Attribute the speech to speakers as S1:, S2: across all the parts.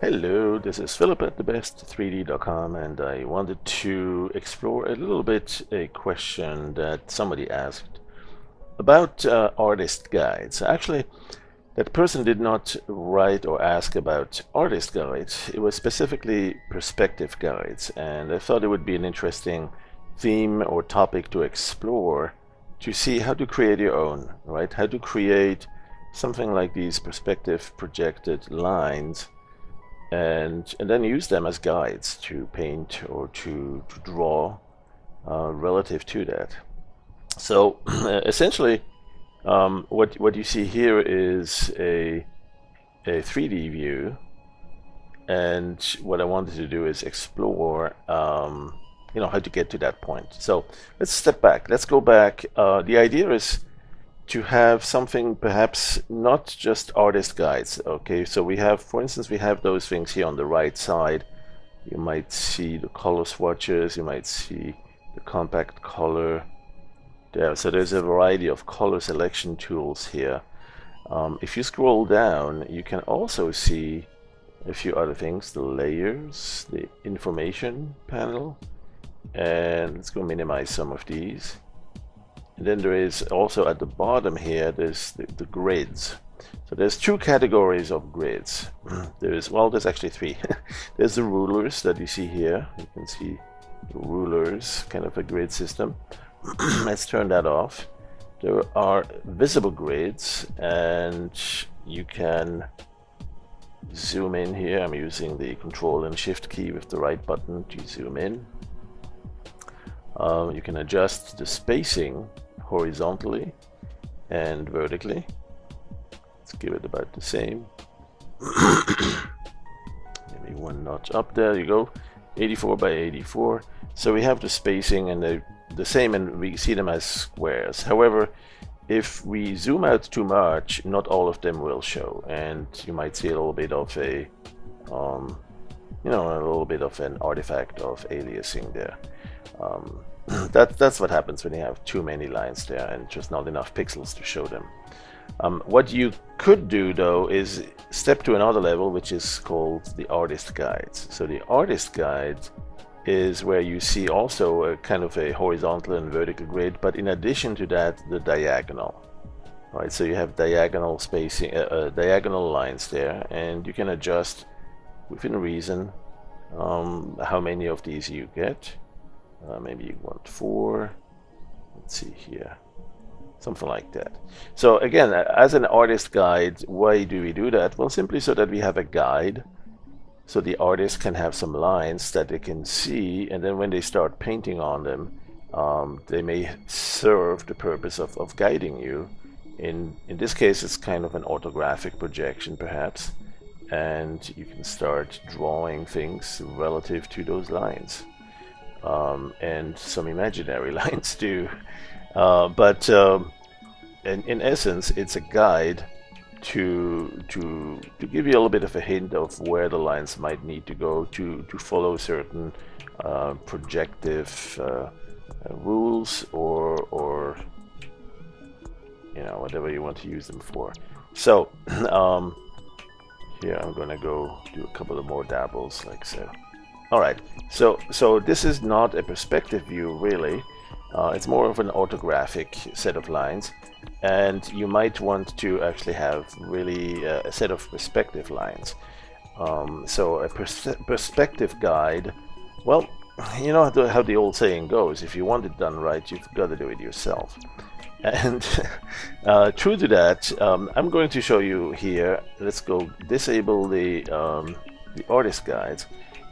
S1: Hello, this is Philip at thebest3d.com, and I wanted to explore a little bit a question that somebody asked about artist guides. Actually, that person did not write or ask about artist guides. It was specifically perspective guides, and I thought it would be an interesting theme or topic to explore to see how to create your own, right? How to create something like these perspective projected lines and then use them as guides to paint or to draw relative to that. So essentially, what you see here is a 3D view, and what I wanted to do is explore how to get to that point. So let's step back. Let's go back. The idea is to have something perhaps not just artist guides. Okay, so we have, for instance, we have those things here on the right side. You might see the color swatches, you might see the compact color there. So there's a variety of color selection tools here. If you scroll down, you can also see a few other things, the layers, the information panel, and let's go minimize some of these. And then there is also at the bottom here, there's the grids. So there's two categories of grids. There's actually three. There's the rulers that you see here. You can see the rulers, kind of a grid system. Let's turn that off. There are visible grids, and you can zoom in here. I'm using the Control and Shift key with the right button to zoom in. You can adjust the spacing horizontally and vertically. Let's give it about the same. Maybe one notch up. There you go. 84 by 84. So we have the spacing and the same, and we see them as squares. However, if we zoom out too much, not all of them will show, and you might see a little bit of a little bit of an artifact of aliasing there. That's what happens when you have too many lines there and just not enough pixels to show them. What you could do though is step to another level, which is called the artist guides. So the artist guide is where you see also a kind of a horizontal and vertical grid, but in addition to that, the diagonal. Right, so you have diagonal spacing, diagonal lines there, and you can adjust within reason how many of these you get. Maybe you want 4. Let's see here, something like that. So again, as an artist guide, why do we do that? Well, simply so that we have a guide, so the artist can have some lines that they can see, and then when they start painting on them, they may serve the purpose of guiding you. In this case, it's kind of an orthographic projection perhaps, and you can start drawing things relative to those lines. And some imaginary lines too, but in essence, it's a guide to give you a little bit of a hint of where the lines might need to go to follow certain projective rules or whatever you want to use them for. So here I'm gonna go do a couple of more dabbles like so. Alright, so this is not a perspective view really, it's more of an orthographic set of lines, and you might want to actually have really a set of perspective lines. So a perspective guide, well, you know how the old saying goes, if you want it done right, you've got to do it yourself. And true to that, I'm going to show you here. Let's go disable the artist guides.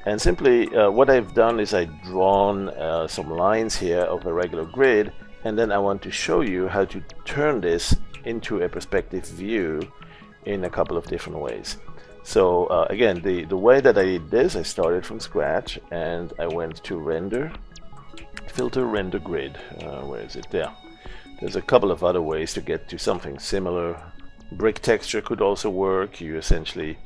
S1: And simply what I've done is I've drawn some lines here of a regular grid, and then I want to show you how to turn this into a perspective view in a couple of different ways. So again, the way that I did this, I started from scratch and I went to render, filter, render grid. Where is it? There. There's a couple of other ways to get to something similar. Brick texture could also work. You essentially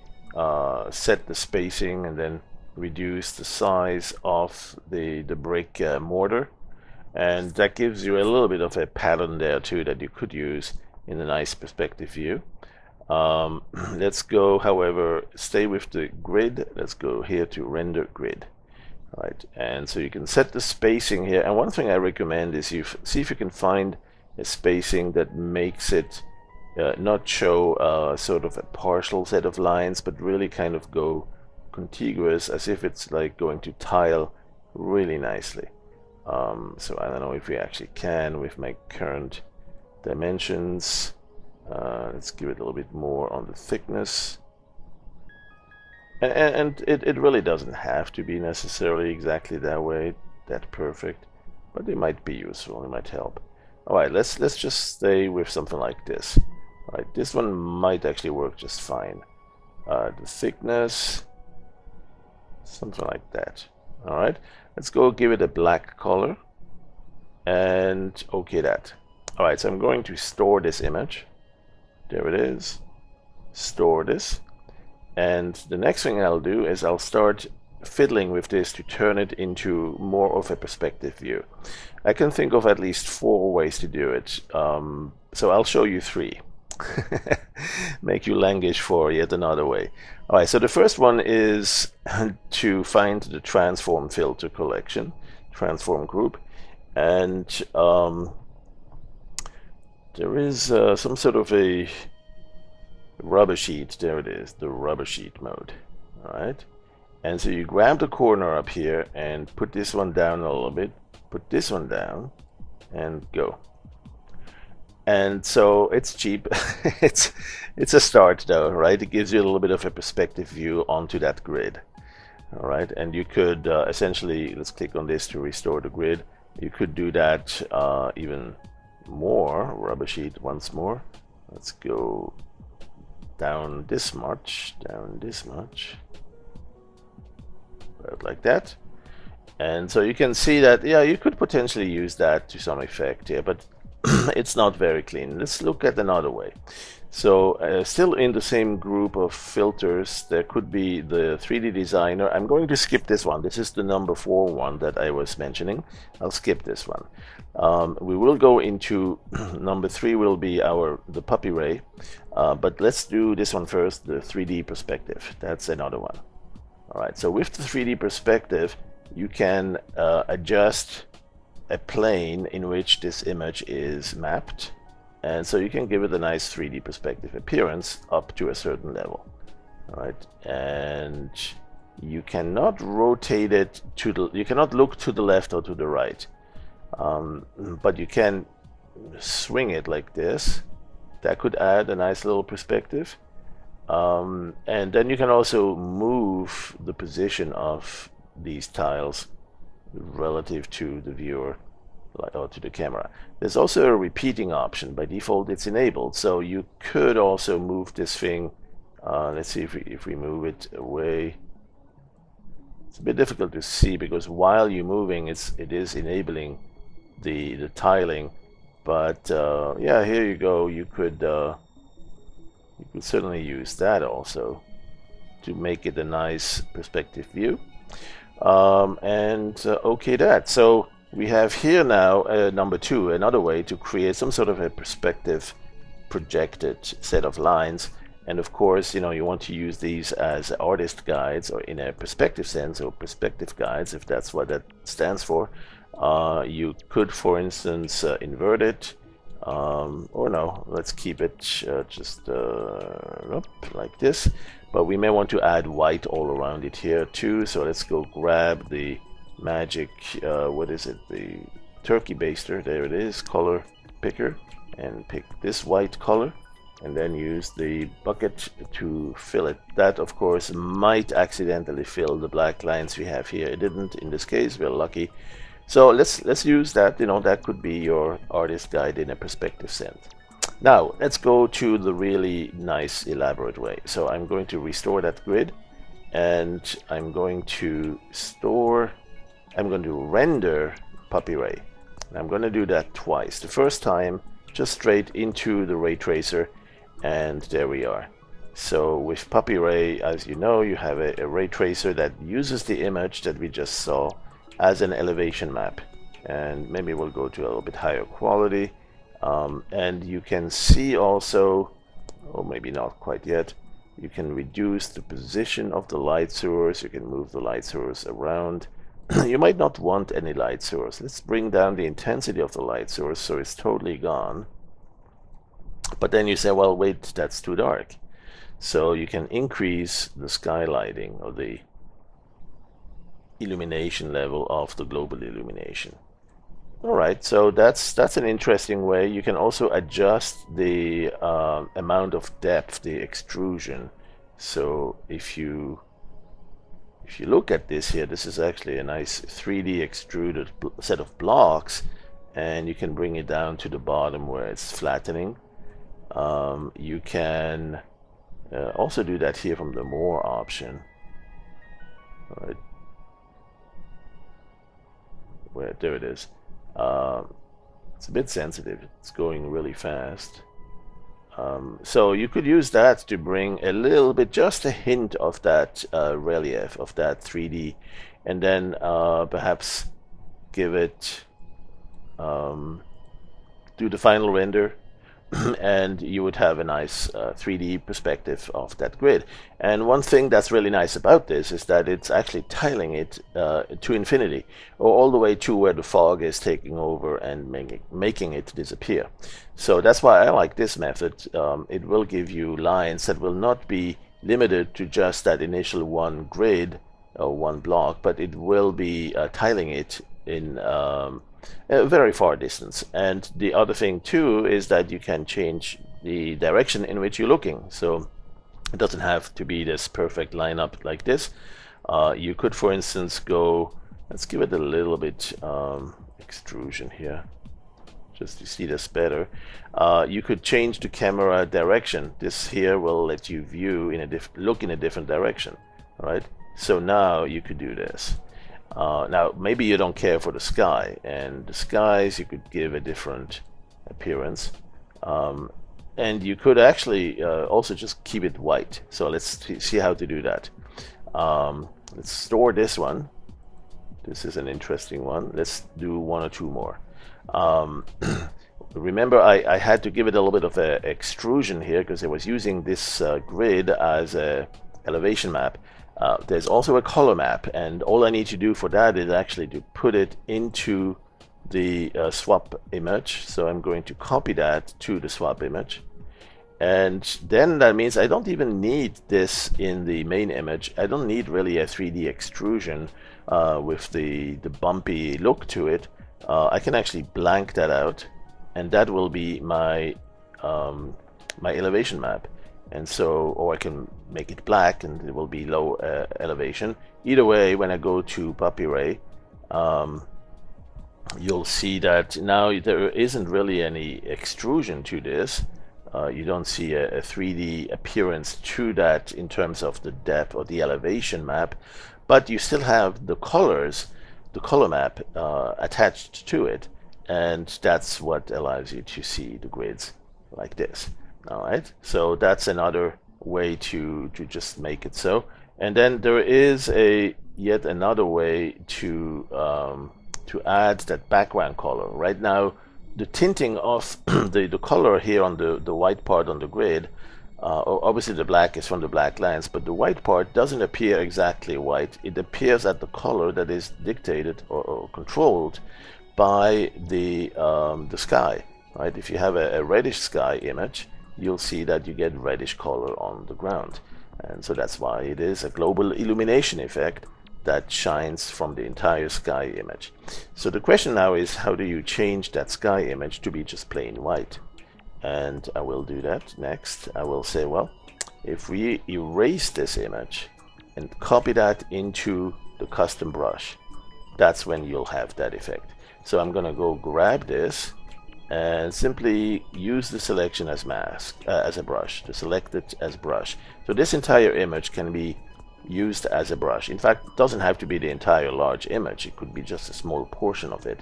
S1: set the spacing and then reduce the size of the brick mortar, and that gives you a little bit of a pattern there too that you could use in a nice perspective view. Let's go, however, stay with the grid. Let's go here to render grid. All right, and so you can set the spacing here. And one thing I recommend is you see if you can find a spacing that makes it not show sort of a partial set of lines, but really kind of go contiguous, as if it's like going to tile really nicely. So I don't know if we actually can with my current dimensions. Let's give it a little bit more on the thickness. And it really doesn't have to be necessarily exactly that way, that perfect, but it might be useful, it might help. Alright, let's just stay with something like this. Alright, this one might actually work just fine. The thickness, something like that. Alright, let's go give it a black color, and okay that. Alright, so I'm going to store this image. There it is. Store this. And the next thing I'll do is I'll start fiddling with this to turn it into more of a perspective view. I can think of at least 4 ways to do it. So I'll show you 3. Make you languish for yet another way. Alright, so the first one is to find the transform filter collection, transform group, and there is some sort of a rubber sheet. There it is, the rubber sheet mode. Alright, and so you grab the corner up here and put this one down a little bit, put this one down, and go. And so it's cheap. it's a start though, right? It gives you a little bit of a perspective view onto that grid. Alright, and you could essentially, let's click on this to restore the grid. You could do that even more. Rubber sheet once more. Let's go down this much, about like that. And so you can see that, yeah, you could potentially use that to some effect here, but it's not very clean. Let's look at another way. So still in the same group of filters, there could be the 3D designer. I'm going to skip this one. This is the number 4 one that I was mentioning. I'll skip this one. We will go into number 3 will be the puppy ray, but let's do this one first, the 3D perspective. That's another one. All right, so with the 3D perspective, you can adjust a plane in which this image is mapped, and so you can give it a nice 3D perspective appearance up to a certain level. All right, and you cannot rotate it you cannot look to the left or to the right, but you can swing it like this. That could add a nice little perspective, and then you can also move the position of these tiles relative to the viewer or to the camera. There's also a repeating option. By default it's enabled, so you could also move this thing. Let's see if we move it away. It's a bit difficult to see because while you're moving it is enabling the tiling, but yeah, here you go. You could certainly use that also to make it a nice perspective view. Okay that. So we have here now number 2, another way to create some sort of a perspective projected set of lines. And of course, you know, you want to use these as artist guides, or in a perspective sense, or perspective guides, if that's what that stands for. You could, for instance, invert it, or no, let's keep it just like this. But we may want to add white all around it here too. So let's go grab the magic, what is it, the turkey baster, there it is, color picker, and pick this white color, and then use the bucket to fill it. That of course might accidentally fill the black lines we have here. It didn't in this case, we're lucky. So let's use that. You know, that could be your artist guide in a perspective sense. Now let's go to the really nice elaborate way. So I'm going to restore that grid, and I'm going to render puppy ray. And I'm going to do that twice. The first time just straight into the ray tracer, and there we are. So with puppy ray, as you know, you have a ray tracer that uses the image that we just saw as an elevation map, and maybe we'll go to a little bit higher quality, and you can see also or maybe not quite yet. You can reduce the position of the light source. You can move the light source around. You might not want any light source. Let's bring down the intensity of the light source so it's totally gone. But then you say, well, wait, that's too dark. So you can increase the sky lighting or the illumination level of the global illumination. All right, so that's an interesting way. You can also adjust the amount of depth, the extrusion. So if you look at this here, this is actually a nice 3D extruded set of blocks, and you can bring it down to the bottom where it's flattening. You can also do that here from the More option. All right. There it is. It's a bit sensitive. It's going really fast. So you could use that to bring a little bit, just a hint of that relief, of that 3D, and then perhaps give it, do the final render, and you would have a nice 3D perspective of that grid. And one thing that's really nice about this is that it's actually tiling it to infinity, or all the way to where the fog is taking over and making it disappear. So that's why I like this method. It will give you lines that will not be limited to just that initial one grid or one block, but it will be tiling it in a very far distance. And the other thing too is that you can change the direction in which you're looking. So it doesn't have to be this perfect lineup like this. You could, for instance, go, let's give it a little bit extrusion here, just to see this better. You could change the camera direction. This here will let you view in a look in a different direction. All right. So now you could do this. Now maybe you don't care for the sky, and the skies you could give a different appearance, and you could actually also just keep it white. So let's see how to do that. Let's store this one. This is an interesting one. Let's do one or two more. Remember, I had to give it a little bit of a extrusion here because I was using this grid as a elevation map. There's also a color map, and all I need to do for that is actually to put it into the swap image. So I'm going to copy that to the swap image, and then that means I don't even need this in the main image. I don't need really a 3D extrusion with the bumpy look to it. I can actually blank that out, and that will be my my elevation map. And so, or I can make it black and it will be low elevation. Either way, when I go to Puppy Ray, you'll see that now there isn't really any extrusion to this. You don't see a 3D appearance to that in terms of the depth or the elevation map, but you still have the colors, the color map attached to it, and that's what allows you to see the grids like this. All right, so that's another way to just make it so. And then there is yet another way to add that background color. Right now, the tinting of the color here on the white part on the grid, obviously the black is from the black lines, but the white part doesn't appear exactly white. It appears at the color that is dictated or controlled by the sky. Right? If you have a reddish sky image, you'll see that you get reddish color on the ground, and so that's why it is a global illumination effect that shines from the entire sky image. So the question now is, how do you change that sky image to be just plain white? And I will do that next. I will say, well, if we erase this image and copy that into the custom brush, that's when you'll have that effect. So I'm gonna go grab this and simply use the selection as mask, as a brush, to select it as brush. So this entire image can be used as a brush. In fact, it doesn't have to be the entire large image. It could be just a small portion of it.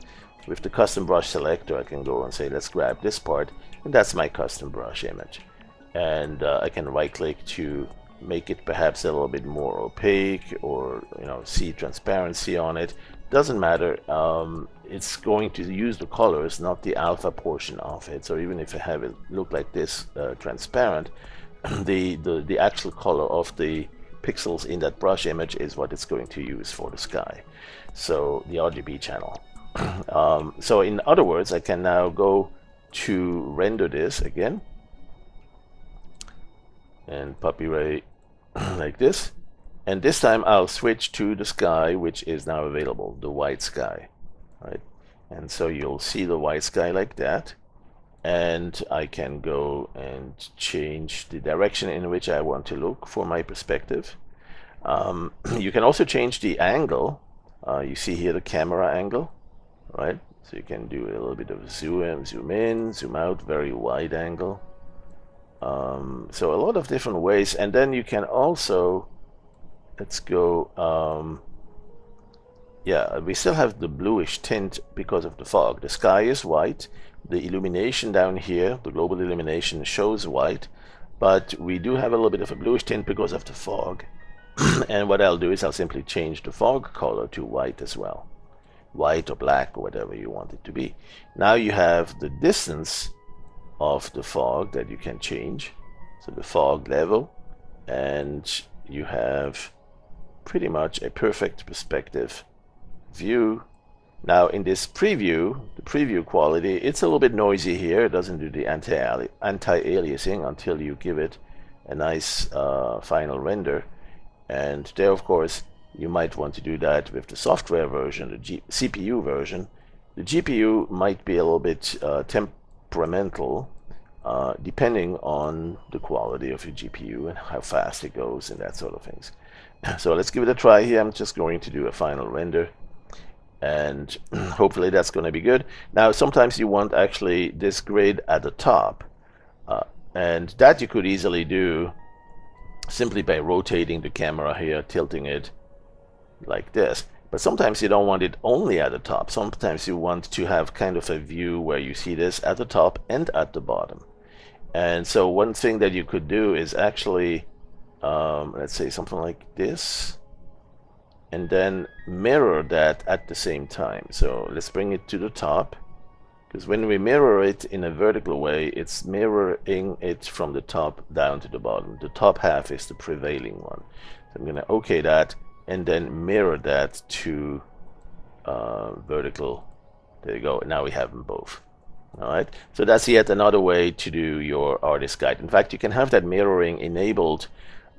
S1: With the custom brush selector, I can go and say, let's grab this part, and that's my custom brush image. And I can right click to make it perhaps a little bit more opaque, or see transparency on it. Doesn't matter. It's going to use the colors, not the alpha portion of it. So even if I have it look like this transparent, the actual color of the pixels in that brush image is what it's going to use for the sky. So the RGB channel. So in other words, I can now go to render this again and puppy ray like this, and this time I'll switch to the sky, which is now available, the white sky, right? And so you'll see the white sky like that, and I can go and change the direction in which I want to look for my perspective. You can also change the angle. You see here the camera angle, right? So you can do a little bit of zoom in, zoom out, very wide angle. So a lot of different ways, and then you can also, let's go, yeah, we still have the bluish tint because of the fog. The sky is white, the illumination down here, the global illumination shows white, but we do have a little bit of a bluish tint because of the fog. And what I'll do is I'll simply change the fog color to white as well. White or black or whatever you want it to be. Now you have the distance of the fog that you can change, so the fog level, and you have pretty much a perfect perspective view. Now in this preview, the preview quality, it's a little bit noisy here. It doesn't do the anti-aliasing until you give it a nice final render, and there of course you might want to do that with the software version, the CPU version. The GPU might be a little bit temperamental, depending on the quality of your GPU and how fast it goes and that sort of things. So let's give it a try here. I'm just going to do a final render, and hopefully that's going to be good. Now sometimes you want actually this grid at the top, and that you could easily do simply by rotating the camera here, tilting it like this. But sometimes you don't want it only at the top. Sometimes you want to have kind of a view where you see this at the top and at the bottom. And so one thing that you could do is actually, let's say something like this, and then mirror that at the same time. So let's bring it to the top, because when we mirror it in a vertical way, it's mirroring it from the top down to the bottom. The top half is the prevailing one. So I'm going to OK that, and then mirror that to vertical. There you go. Now we have them both. All right. So that's yet another way to do your artist guide. In fact, you can have that mirroring enabled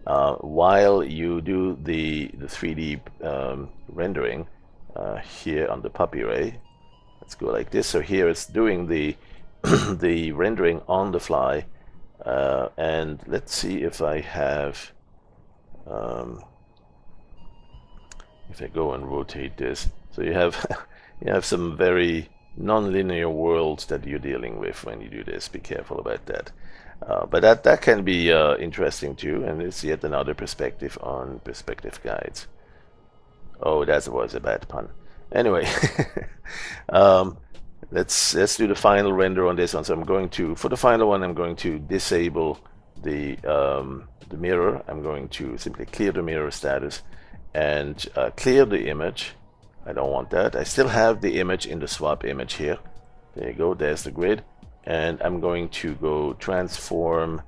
S1: while you do the 3D rendering here on the puppy ray. Let's go like this. So here it's doing the the rendering on the fly, and let's see if I have. If I go and rotate this, so you have you have some very non-linear worlds that you're dealing with when you do this. Be careful about that. But that can be interesting too, and it's yet another perspective on perspective guides. Oh, that was a bad pun. Anyway, let's do the final render on this one. So I'm going to, for the final one, I'm going to disable the mirror. I'm going to simply clear the mirror status and clear the image. I don't want that. I still have the image in the swap image here. There you go. There's the grid. And I'm going to go transform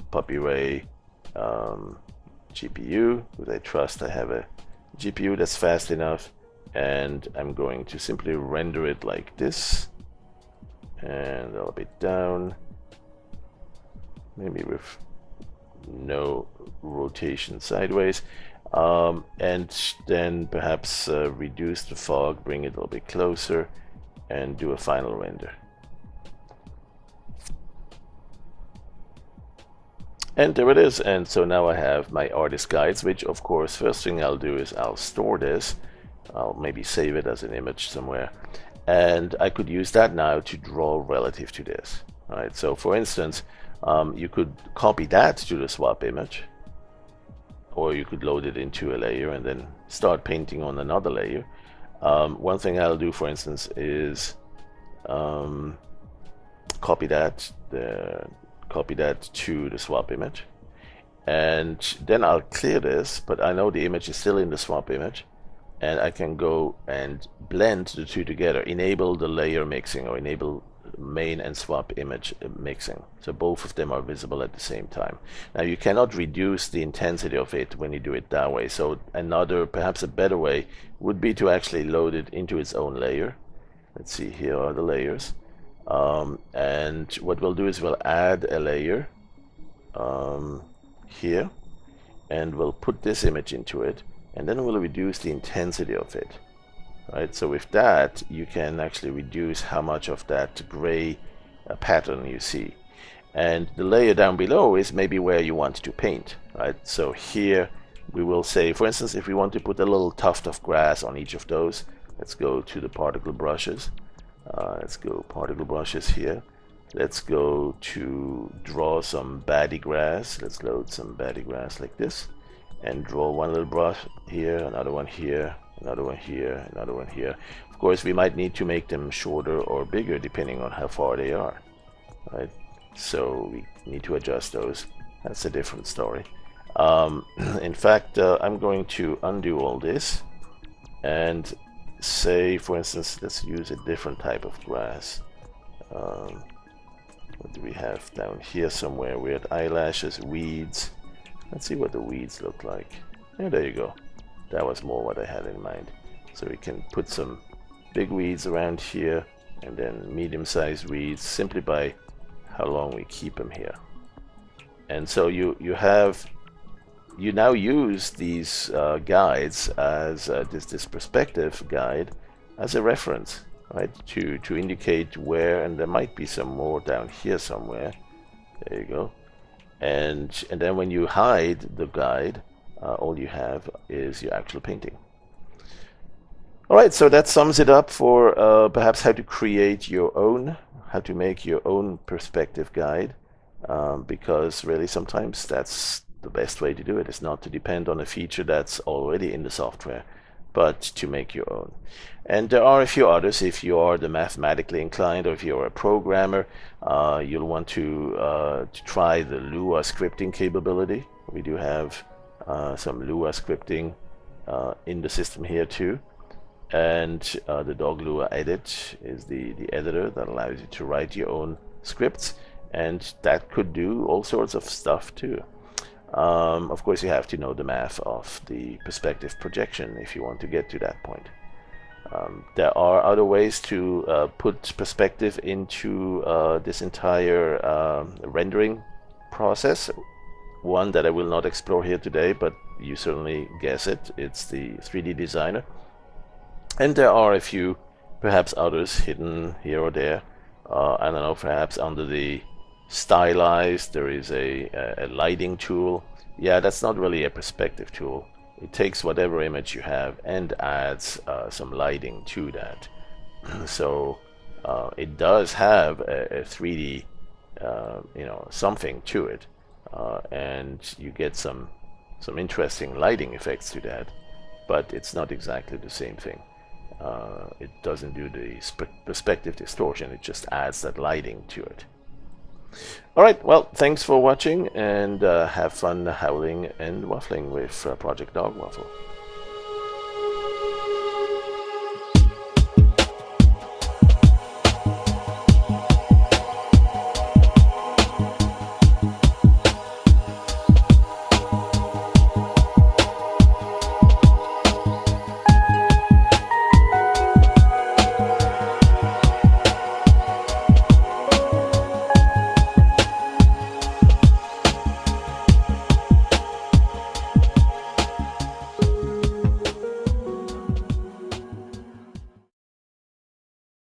S1: puppy ray GPU, because I trust I have a GPU that's fast enough. And I'm going to simply render it like this, and a little bit down, maybe with no rotation sideways, and then perhaps reduce the fog, bring it a little bit closer, and do a final render. And there it is. And so now I have my artist guides, which of course first thing I'll do is I'll store this. I'll maybe save it as an image somewhere, and I could use that now to draw relative to this. Right. So for instance, you could copy that to the swap image, or you could load it into a layer and then start painting on another layer. One thing I'll do, for instance, is copy that to the swap image, and then I'll clear this, but I know the image is still in the swap image, and I can go and blend the two together, enable the layer mixing, or enable main and swap image mixing. So both of them are visible at the same time. Now you cannot reduce the intensity of it when you do it that way. So another, perhaps a better way, would be to actually load it into its own layer. Let's see, here are the layers. And what we'll do is we'll add a layer here, and we'll put this image into it, and then we'll reduce the intensity of it. Right, so with that you can actually reduce how much of that gray pattern you see. And the layer down below is maybe where you want to paint. Right, so here we will say, for instance, if we want to put a little tuft of grass on each of those, let's go to the particle brushes. Let's go particle brushes here. Let's go to draw some baddie grass. Let's load some baddie grass like this, and draw one little brush here, another one here, another one here, another one here. Of course, we might need to make them shorter or bigger depending on how far they are. Right? So we need to adjust those. That's a different story. In fact, I'm going to undo all this and say, for instance, let's use a different type of grass. What do we have down here somewhere? We had eyelashes, weeds. Let's see what the weeds look like. Yeah, there you go. That was more what I had in mind. So we can put some big weeds around here, and then medium-sized weeds, simply by how long we keep them here. And so you now use these guides as this perspective guide as a reference, right? To indicate where, and there might be some more down here somewhere. There you go. And then when you hide the guide, all you have is your actual painting. Alright, so that sums it up for perhaps how to create your own, how to make your own perspective guide, because really sometimes that's the best way to do it. Is not to depend on a feature that's already in the software, but to make your own. And there are a few others. If you are the mathematically inclined, or if you're a programmer, you'll want to try the Lua scripting capability. We do have some Lua scripting in the system here too. And the Dog Lua Edit is the editor that allows you to write your own scripts, and that could do all sorts of stuff too. Of course, you have to know the math of the perspective projection if you want to get to that point. There are other ways to put perspective into this entire rendering process. One that I will not explore here today, but you certainly guess it. It's the 3D Designer. And there are a few, perhaps others, hidden here or there. I don't know, perhaps under the stylized there is a lighting tool. Yeah, that's not really a perspective tool. It takes whatever image you have and adds some lighting to that. So it does have a 3D something to it, and you get some interesting lighting effects to that, but it's not exactly the same thing. It doesn't do the perspective distortion, it just adds that lighting to it. Alright, well, thanks for watching, and have fun howling and waffling with Project Dogwaffle.